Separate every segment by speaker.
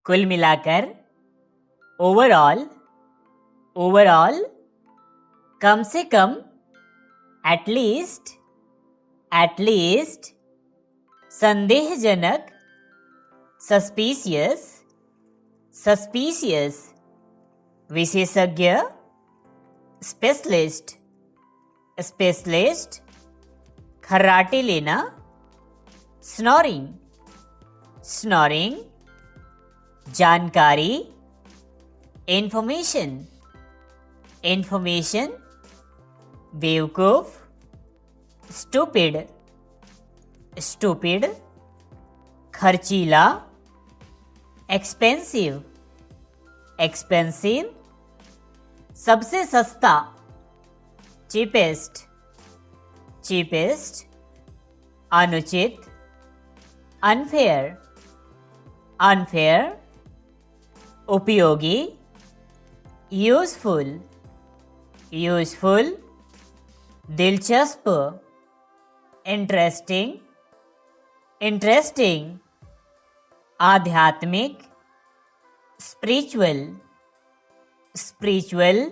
Speaker 1: कुल मिलाकर overall, overall, कम से कम, एटलीस्ट, एटलीस्ट, संदेहजनक, सस्पिशियस, सस्पिशियस, विशेषज्ञ, स्पेशलिस्ट, स्पेशलिस्ट, खर्राटे लेना, स्नोरिंग, स्नोरिंग, जानकारी, इंफॉर्मेशन, इंफॉर्मेशन, बेवकूफ, स्टूपिड, स्टूपिड, खर्चीला, एक्सपेंसिव, एक्सपेंसिव, सबसे सस्ता, चीपेस्ट, चीपेस्ट, अनुचित, अनफेयर, अनफेयर, उपयोगी, यूजफुल, यूजफुल, दिलचस्प, इंटरेस्टिंग, इंटरेस्टिंग, आध्यात्मिक, स्पिरिचुअल, स्पिरिचुअल,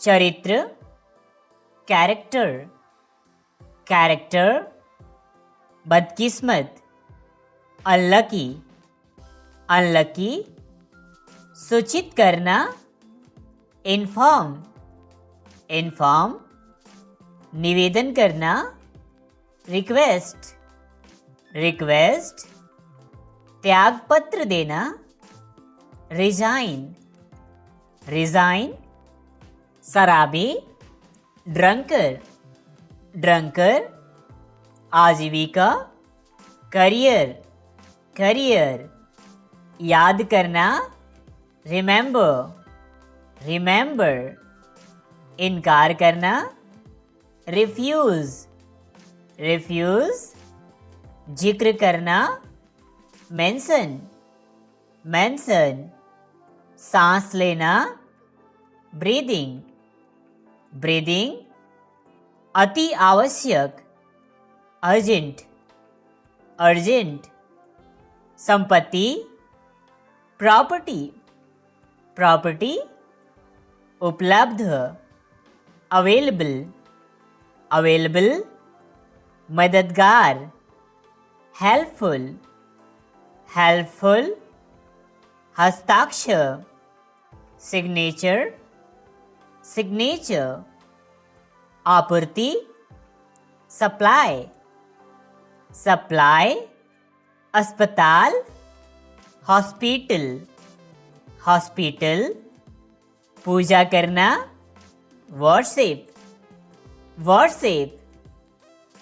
Speaker 1: चरित्र, कैरेक्टर, कैरेक्टर, बदकिस्मत, अनलकी, अनलकी, सूचित करना, इन्फॉर्म, इन्फॉर्म, निवेदन करना, रिक्वेस्ट, रिक्वेस्ट, त्यागपत्र देना, रिजाइन, रिजाइन, शराबी, ड्रंकर, ड्रंकर, आजीविका, करियर, करियर, याद करना, रिमेंबर, रिमेंबर, इनकार करना, रिफ्यूज, रिफ्यूज, जिक्र करना, मेंशन, मेंशन, सांस लेना, ब्रीदिंग, ब्रीदिंग, अति आवश्यक, अर्जेंट, अर्जेंट, संपत्ति, प्रॉपर्टी, प्रॉपर्टी, उपलब्ध, अवेलेबल, अवेलेबल, मददगार, हेल्पफुल, हेल्पफुल, हस्ताक्षर, सिग्नेचर, सिग्नेचर, आपूर्ति, सप्लाई, सप्लाई, अस्पताल, हॉस्पिटल, हॉस्पिटल, पूजा करना, वर्शिप, वर्शिप,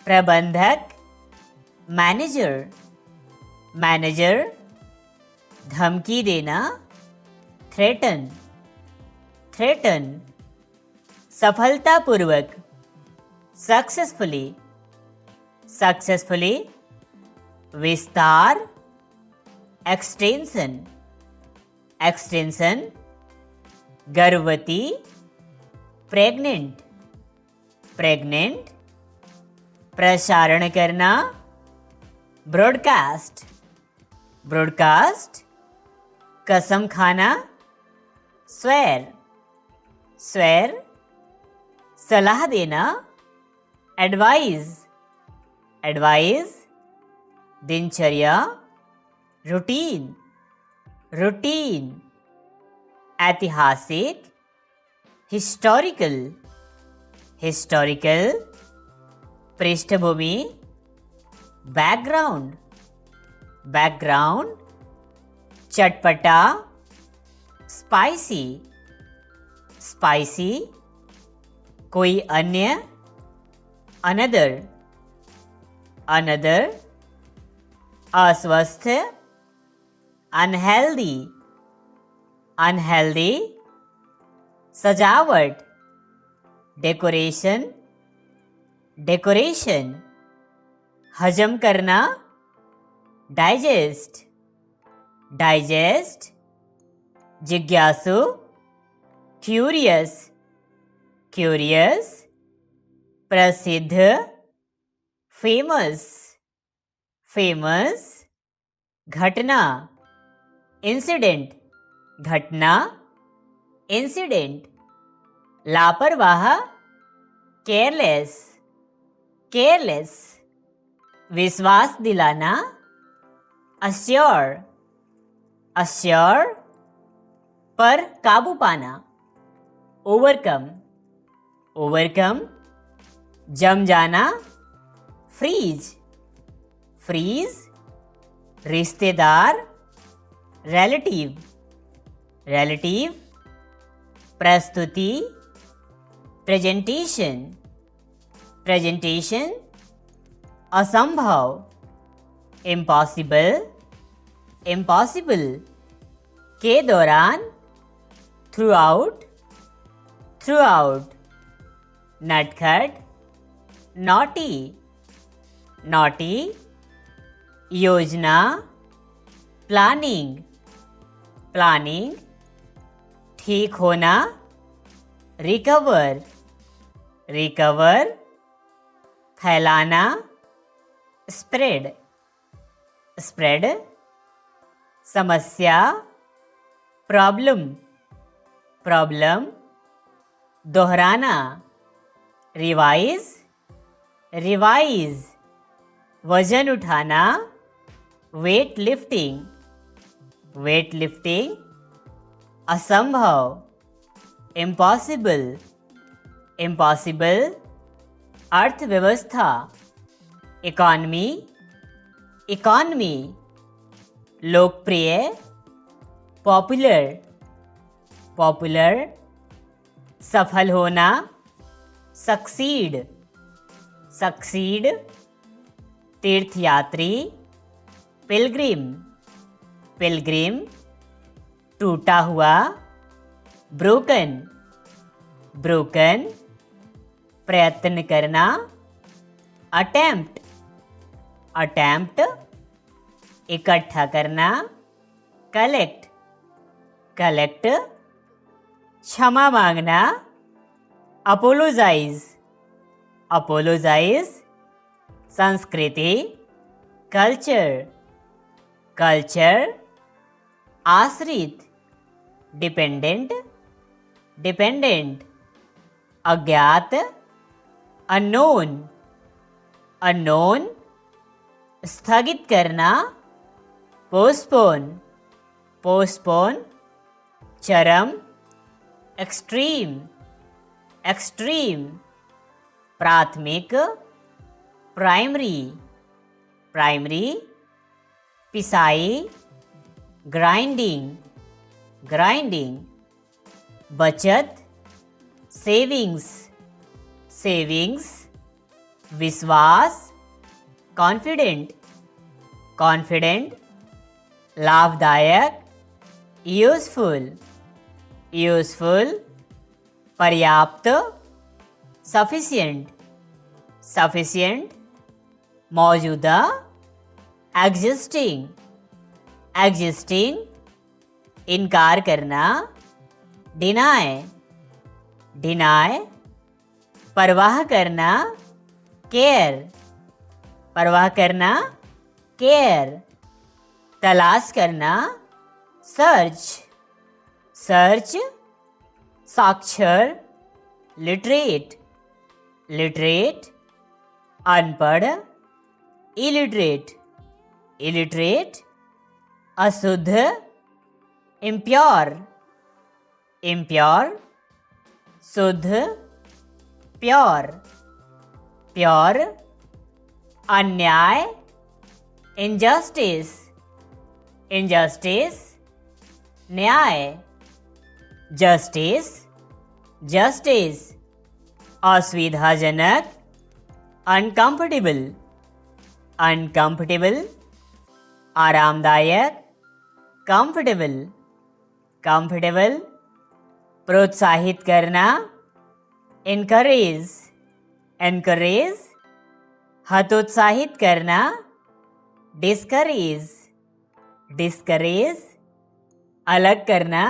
Speaker 1: प्रबंधक, मैनेजर, मैनेजर, धमकी देना, थ्रेटन, थ्रेटन, सफलतापूर्वक, सक्सेसफुली, सक्सेसफुली, विस्तार, एक्सटेंशन, एक्सटेंशन, गर्भवती, प्रेग्नेंट, प्रेग्नेंट, प्रसारण करना, ब्रॉडकास्ट, ब्रॉडकास्ट, कसम खाना, स्वेर, स्वेर, सलाह देना, एडवाइज, एडवाइज, दिनचर्या, रूटीन, रूटीन, ऐतिहासिक, हिस्टोरिकल, हिस्टोरिकल, पृष्ठभूमि, बैकग्राउंड, बैकग्राउंड, चटपटा, स्पाइसी, स्पाइसी, कोई अन्य, अनदर, अनदर, अस्वस्थ, अनहेल्दी, अनहेल्दी, सजावट, डेकोरेशन, डेकोरेशन, हजम करना, डाइजेस्ट, डाइजेस्ट, जिज्ञासु, क्यूरियस, क्यूरियस, प्रसिद्ध, फेमस, फेमस, घटना, इंसिडेंट घटना, इंसिडेंट। लापरवाह केयरलेस, केयरलेस। विश्वास दिलाना अश्योर, अश्योर। पर काबू पाना ओवरकम, ओवरकम। जम जाना फ्रीज, फ्रीज। रिश्तेदार रिलेटिव, रिलेटिव। प्रस्तुति प्रेजेंटेशन, प्रेजेंटेशन। असंभव इम्पॉसिबल, इम्पॉसिबल। के दौरान थ्रू आउट, थ्रू आउट। नटखट नॉटी, नॉटी। योजना प्लानिंग, प्लानिंग। ठीक होना रिकवर, रिकवर। फैलाना स्प्रेड, स्प्रेड। समस्या प्रॉब्लम, प्रॉब्लम। दोहराना रिवाइज, रिवाइज। वजन उठाना वेट लिफ्टिंग, वेट लिफ्टिंग। असंभव इम्पॉसिबल, इम्पॉसिबल। अर्थव्यवस्था इकॉनमी, इकॉनमी। लोकप्रिय पॉपुलर, पॉपुलर। सफल होना सक्सीड, सक्सीड। तीर्थयात्री पिलग्रिम, पिलग्रिम। टूटा हुआ ब्रोकन, ब्रोकन। प्रयत्न करना अटेम्प्ट, अटेम्प्ट। इकट्ठा करना कलेक्ट, कलेक्ट। क्षमा मांगना अपोलोजाइज, अपोलोजाइज। संस्कृति कल्चर, कल्चर। आश्रित डिपेंडेंट, डिपेंडेंट। अज्ञात अननोन, अननोन। स्थगित करना पोस्टपोन, पोस्टपोन। चरम एक्सट्रीम, एक्सट्रीम। प्राथमिक प्राइमरी, प्राइमरी। पिसाई ग्राइंडिंग, ग्राइंडिंग। बचत सेविंग्स, सेविंग्स। विश्वास कॉन्फिडेंट, कॉन्फिडेंट। लाभदायक यूजफुल, यूजफुल। पर्याप्त सफिशिएंट, सफिशिएंट। मौजूदा एग्जिस्टिंग, एग्जिस्टिंग। इनकार करना डिनाय, डिनाय। परवाह करना केयर, परवाह करना केयर। तलाश करना सर्च, सर्च। साक्षर लिटरेट, लिटरेट। अनपढ़ इलिटरेट, इलिटरेट। अशुद्ध इम्प्योर, इम्प्योर। शुद्ध प्योर, प्योर। अन्याय इनजस्टिस, इनजस्टिस। न्याय जस्टिस, जस्टिस। असुविधाजनक अनकंफर्टेबल, अनकंफर्टेबल। आरामदायक कंफर्टेबल, कंफर्टेबल। प्रोत्साहित करना एनकरेज, एनकरेज। हतोत्साहित करना डिस्करेज, डिस्करेज। अलग करना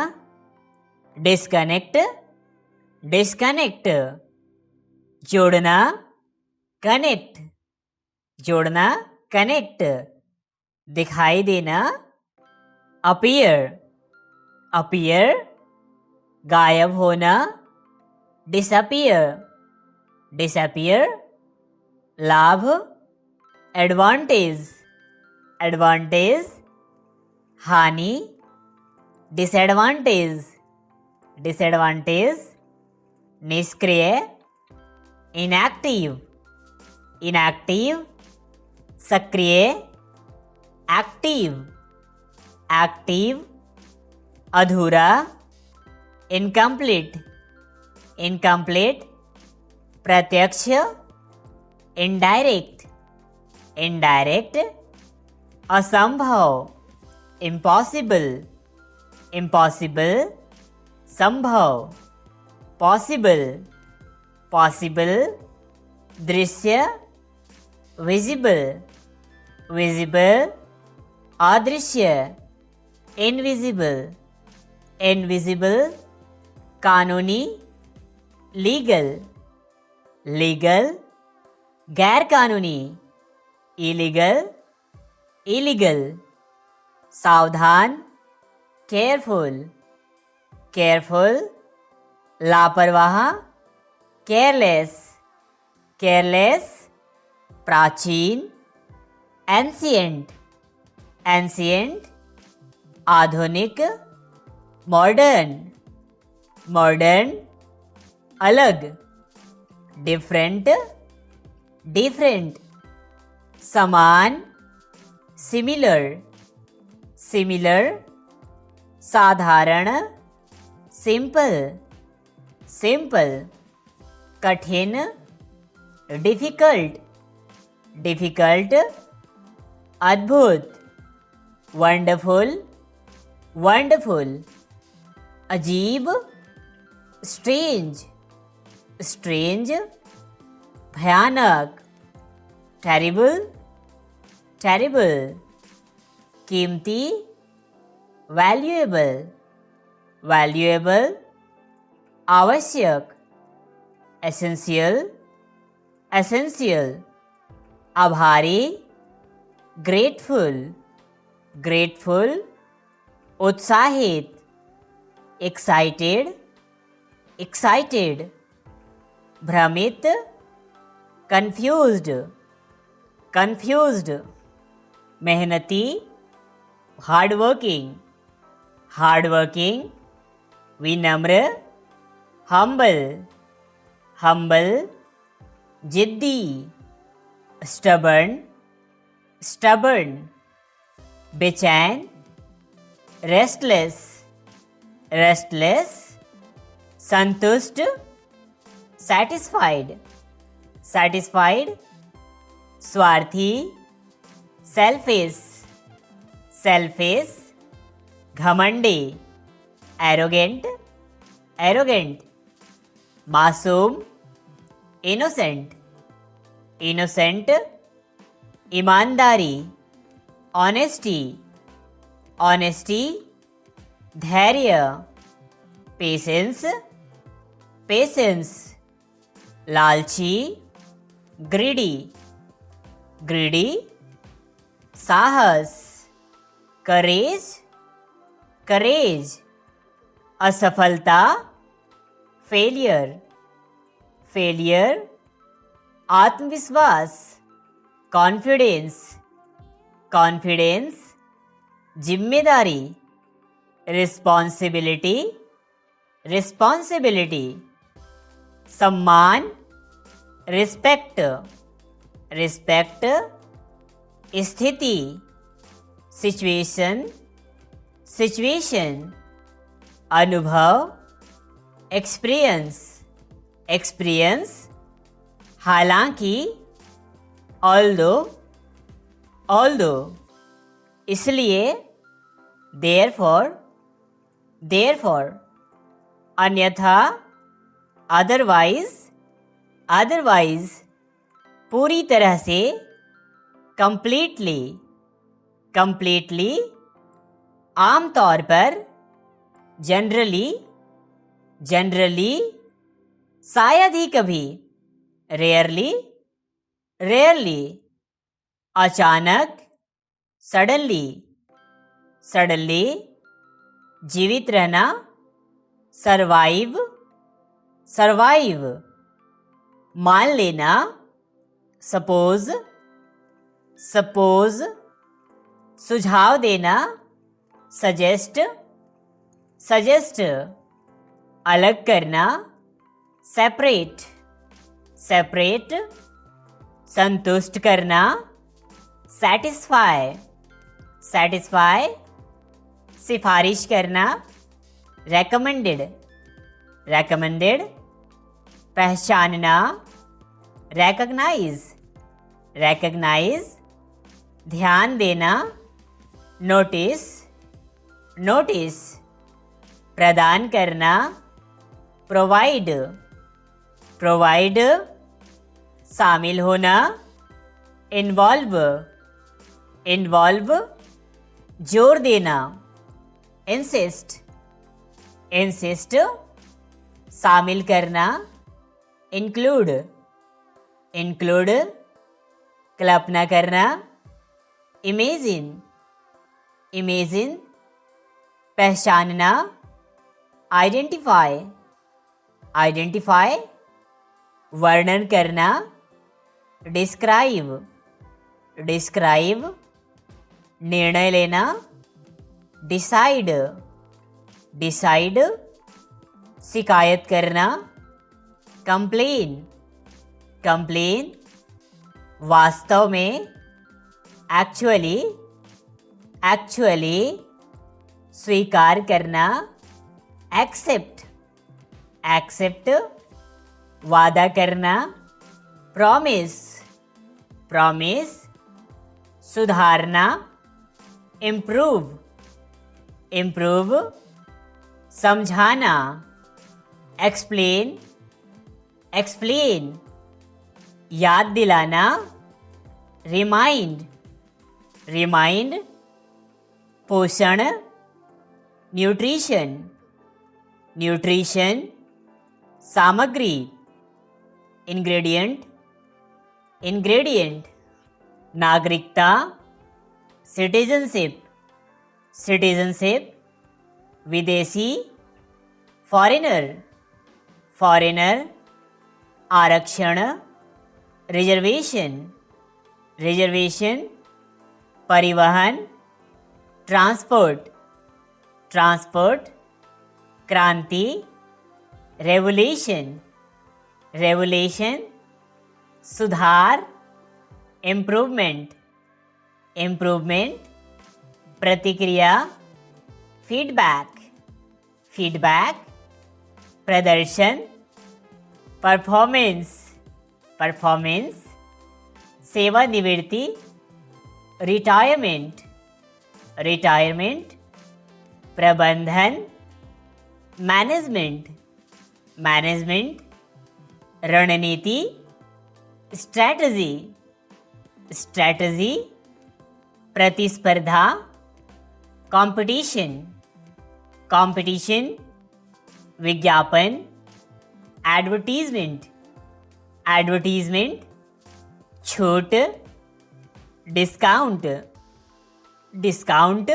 Speaker 1: डिस्कनेक्ट, डिस्कनेक्ट। जोड़ना कनेक्ट, जोड़ना कनेक्ट। दिखाई देना अपीयर, अपीयर गायब होना, डिसअपीयर, डिसअपीयर लाभ, एडवांटेज, एडवांटेज हानि, डिसएडवांटेज, डिसएडवांटेज निष्क्रिय, इनएक्टिव, इनएक्टिव सक्रिय, एक्टिव, एक्टिव अधूरा, इनकम्प्लीट, इनकम्प्लीट प्रत्यक्ष, इनडायरेक्ट, इनडायरेक्ट असंभव, इम्पॉसिबल, इम्पॉसिबल संभव, पॉसिबल, पॉसिबल दृश्य, विजिबल, विजिबल अदृश्य, इनविजिबल, इनविजिबल कानूनी, लीगल, लीगल गैर कानूनी, इलीगल, इलीगल सावधान, केयरफुल, केयरफुल लापरवाह, केयरलेस, केयरलेस प्राचीन, एंशिएंट, एंशिएंट आधुनिक, मॉडर्न, मॉडर्न अलग, डिफरेंट, डिफरेंट समान, सिमिलर, सिमिलर साधारण, सिंपल, सिंपल कठिन, डिफिकल्ट, डिफिकल्ट अद्भुत, वंडरफुल, वंडरफुल अजीब, स्ट्रेंज, स्ट्रेंज भयानक, टेरिबल, टेरिबल कीमती, वैल्यूएबल, वैल्यूएबल आवश्यक, एसेंशियल, एसेंशियल आभारी, ग्रेटफुल, ग्रेटफुल उत्साहित, एक्साइटेड, एक्साइटेड भ्रमित, कंफ्यूज्ड, कंफ्यूज्ड मेहनती, हार्डवर्किंग, हार्डवर्किंग विनम्र, हम्बल, हम्बल जिद्दी, स्टबर्न, स्टबर्न बेचैन, रेस्टलेस, रेस्टलेस संतुष्ट, सैटिस्फाइड, सैटिस्फाइड स्वार्थी, सेल्फिश, सेल्फिश घमंडी, एरोगेंट, एरोगेंट मासूम, इनोसेंट, इनोसेंट ईमानदारी, ऑनेस्टी, ऑनेस्टी धैर्य, पेशेंस, पेशेंस लालची, ग्रीडी, ग्रीडी साहस, करेज, करेज असफलता, फेलियर, फेलियर आत्मविश्वास, कॉन्फिडेंस, कॉन्फिडेंस जिम्मेदारी, रिस्पॉन्सिबिलिटी, रिस्पॉन्सिबिलिटी सम्मान, रिस्पेक्ट, रिस्पेक्ट स्थिति, सिचुएशन, सिचुएशन अनुभव, एक्सपीरियंस, एक्सपीरियंस हालांकि, ऑल्दो, ऑल्दो इसलिए, देयरफॉर, देयरफॉर अन्यथा, अदरवाइज, अदरवाइज पूरी तरह से, कंप्लीटली, कंप्लीटली आमतौर पर, जनरली, जनरली शायद ही कभी, रेयरली, रेयरली अचानक, सडनली, सडनली, जीवित रहना, सर्वाइव, सर्वाइव, मान लेना, सपोज, सपोज, सुझाव देना, सजेस्ट, सजेस्ट, अलग करना, सेपरेट, सेपरेट, संतुष्ट करना, सेटिस्फाई, सेटिस्फाई, सिफारिश करना, रेकमेंडेड, रेकमेंडेड, पहचानना, रिकॉग्नाइज, रिकॉग्नाइज, ध्यान देना, नोटिस, नोटिस, प्रदान करना, प्रोवाइड, प्रोवाइड, शामिल होना, इन्वॉल्व, इन्वॉल्व, जोर देना, इंसिस्ट, इंसिस्ट, शामिल करना, इंक्लूड, इंक्लूड, कल्पना करना, इमेजिन, इमेजिन, पहचानना, आइडेंटिफाई, आइडेंटिफाई, वर्णन करना, डिस्क्राइब, डिस्क्राइब, निर्णय लेना, डिसाइड, डिसाइड, शिकायत करना, कंप्लेन, कंप्लेन, वास्तव में, एक्चुअली, एक्चुअली, स्वीकार करना, एक्सेप्ट, एक्सेप्ट, वादा करना, प्रॉमिस, प्रॉमिस, सुधारना, इम्प्रूव, इम्प्रूव, समझाना, एक्सप्लेन, एक्सप्लेन, याद दिलाना, रिमाइंड, रिमाइंड, पोषण, न्यूट्रिशन, न्यूट्रिशन, सामग्री, इंग्रेडिएंट, इंग्रेडिएंट, नागरिकता, सिटीजनशिप, सिटीजनशिप, विदेशी, फॉरेनर, फॉरेनर, आरक्षण, रिजर्वेशन, रिजर्वेशन, परिवहन, ट्रांसपोर्ट, ट्रांसपोर्ट, क्रांति, रेवोल्यूशन, रेवोल्यूशन, सुधार, इम्प्रूवमेंट, इम्प्रूवमेंट, प्रतिक्रिया, फीडबैक, फीडबैक, प्रदर्शन, परफॉर्मेंस, परफॉर्मेंस, सेवानिवृत्ति, रिटायरमेंट, रिटायरमेंट, प्रबंधन, मैनेजमेंट, मैनेजमेंट, रणनीति, स्ट्रैटेजी, स्ट्रैटेजी, प्रतिस्पर्धा, कंपटीशन, कंपटीशन, विज्ञापन, एडवर्टीजमेंट, एडवर्टीजमेंट, छूट, डिस्काउंट, डिस्काउंट,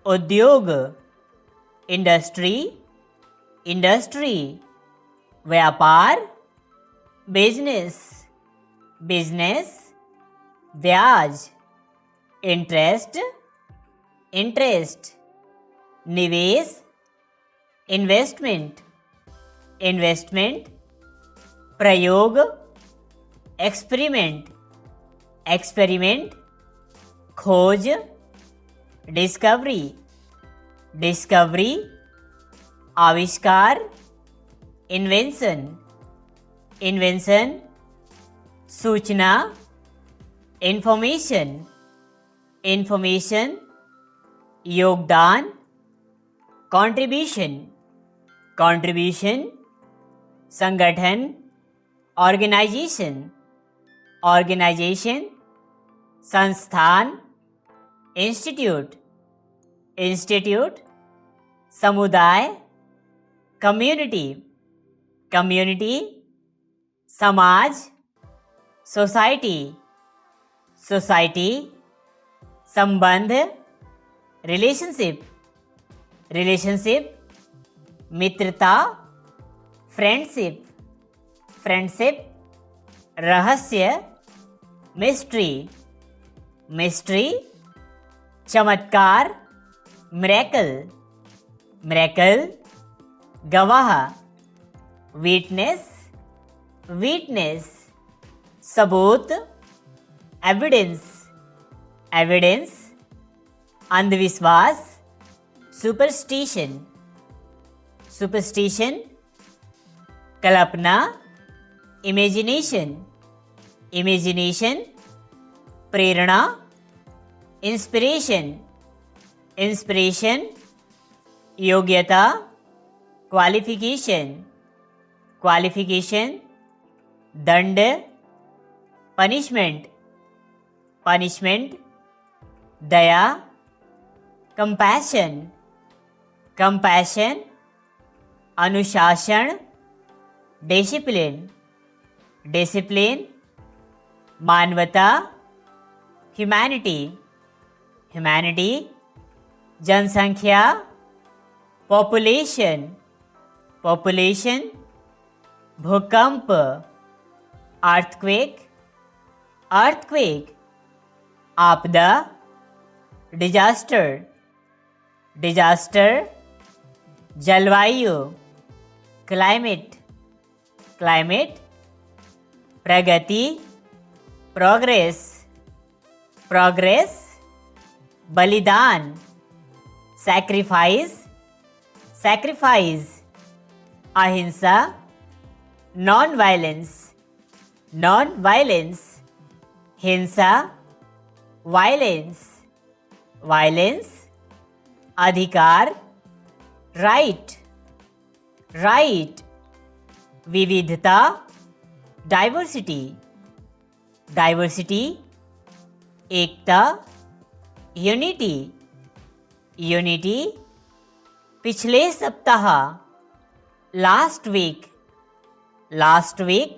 Speaker 1: उद्योग, इंडस्ट्री, इंडस्ट्री, व्यापार, बिजनेस, बिजनेस, ब्याज, इंटरेस्ट, इंटरेस्ट, निवेश, इन्वेस्टमेंट, इन्वेस्टमेंट, प्रयोग, एक्सपेरिमेंट, एक्सपेरिमेंट, खोज, डिस्कवरी, डिस्कवरी, आविष्कार, इन्वेंशन, इन्वेंशन, सूचना, इंफॉर्मेशन, इंफॉर्मेशन, योगदान, कंट्रीब्यूशन, कंट्रीब्यूशन, संगठन, ऑर्गेनाइजेशन, ऑर्गेनाइजेशन, संस्थान, इंस्टीट्यूट, इंस्टीट्यूट, समुदाय, कम्युनिटी, कम्युनिटी, समाज, सोसाइटी, सोसाइटी, संबंध, रिलेशनशिप, रिलेशनशिप, मित्रता, फ्रेंडशिप, फ्रेंडशिप, रहस्य, मिस्ट्री, मिस्ट्री, चमत्कार, मिरेकल, मिरेकल, गवाह, विटनेस, विटनेस, सबूत, एविडेंस, एविडेंस, अंधविश्वास, सुपरस्टिशन, सुपरस्टिशन, कल्पना, इमेजिनेशन, इमेजिनेशन, प्रेरणा, इंस्पिरेशन, इंस्पिरेशन, योग्यता, क्वालिफिकेशन, क्वालिफिकेशन, दंड, पनिशमेंट, पनिशमेंट, दया, कंपैशन, कंपैशन, अनुशासन, डिसिप्लिन, डिसिप्लिन, मानवता, ह्यूमैनिटी, ह्यूमैनिटी, जनसंख्या, पॉपुलेशन, पॉपुलेशन, भूकंप, अर्थक्वेक, अर्थक्वेक, आपदा, डिजास्टर, डिजास्टर, जलवायु, क्लाइमेट, क्लाइमेट, प्रगति, प्रोग्रेस, प्रोग्रेस, बलिदान, सैक्रिफाइस, सैक्रिफाइस, अहिंसा, नॉन वायलेंस, नॉन वायलेंस, हिंसा, वायलेंस, वायलेंस, अधिकार, राइट, राइट, विविधता, डाइवर्सिटी, डाइवर्सिटी, एकता, यूनिटी, यूनिटी, पिछले सप्ताह, लास्ट वीक, लास्ट वीक,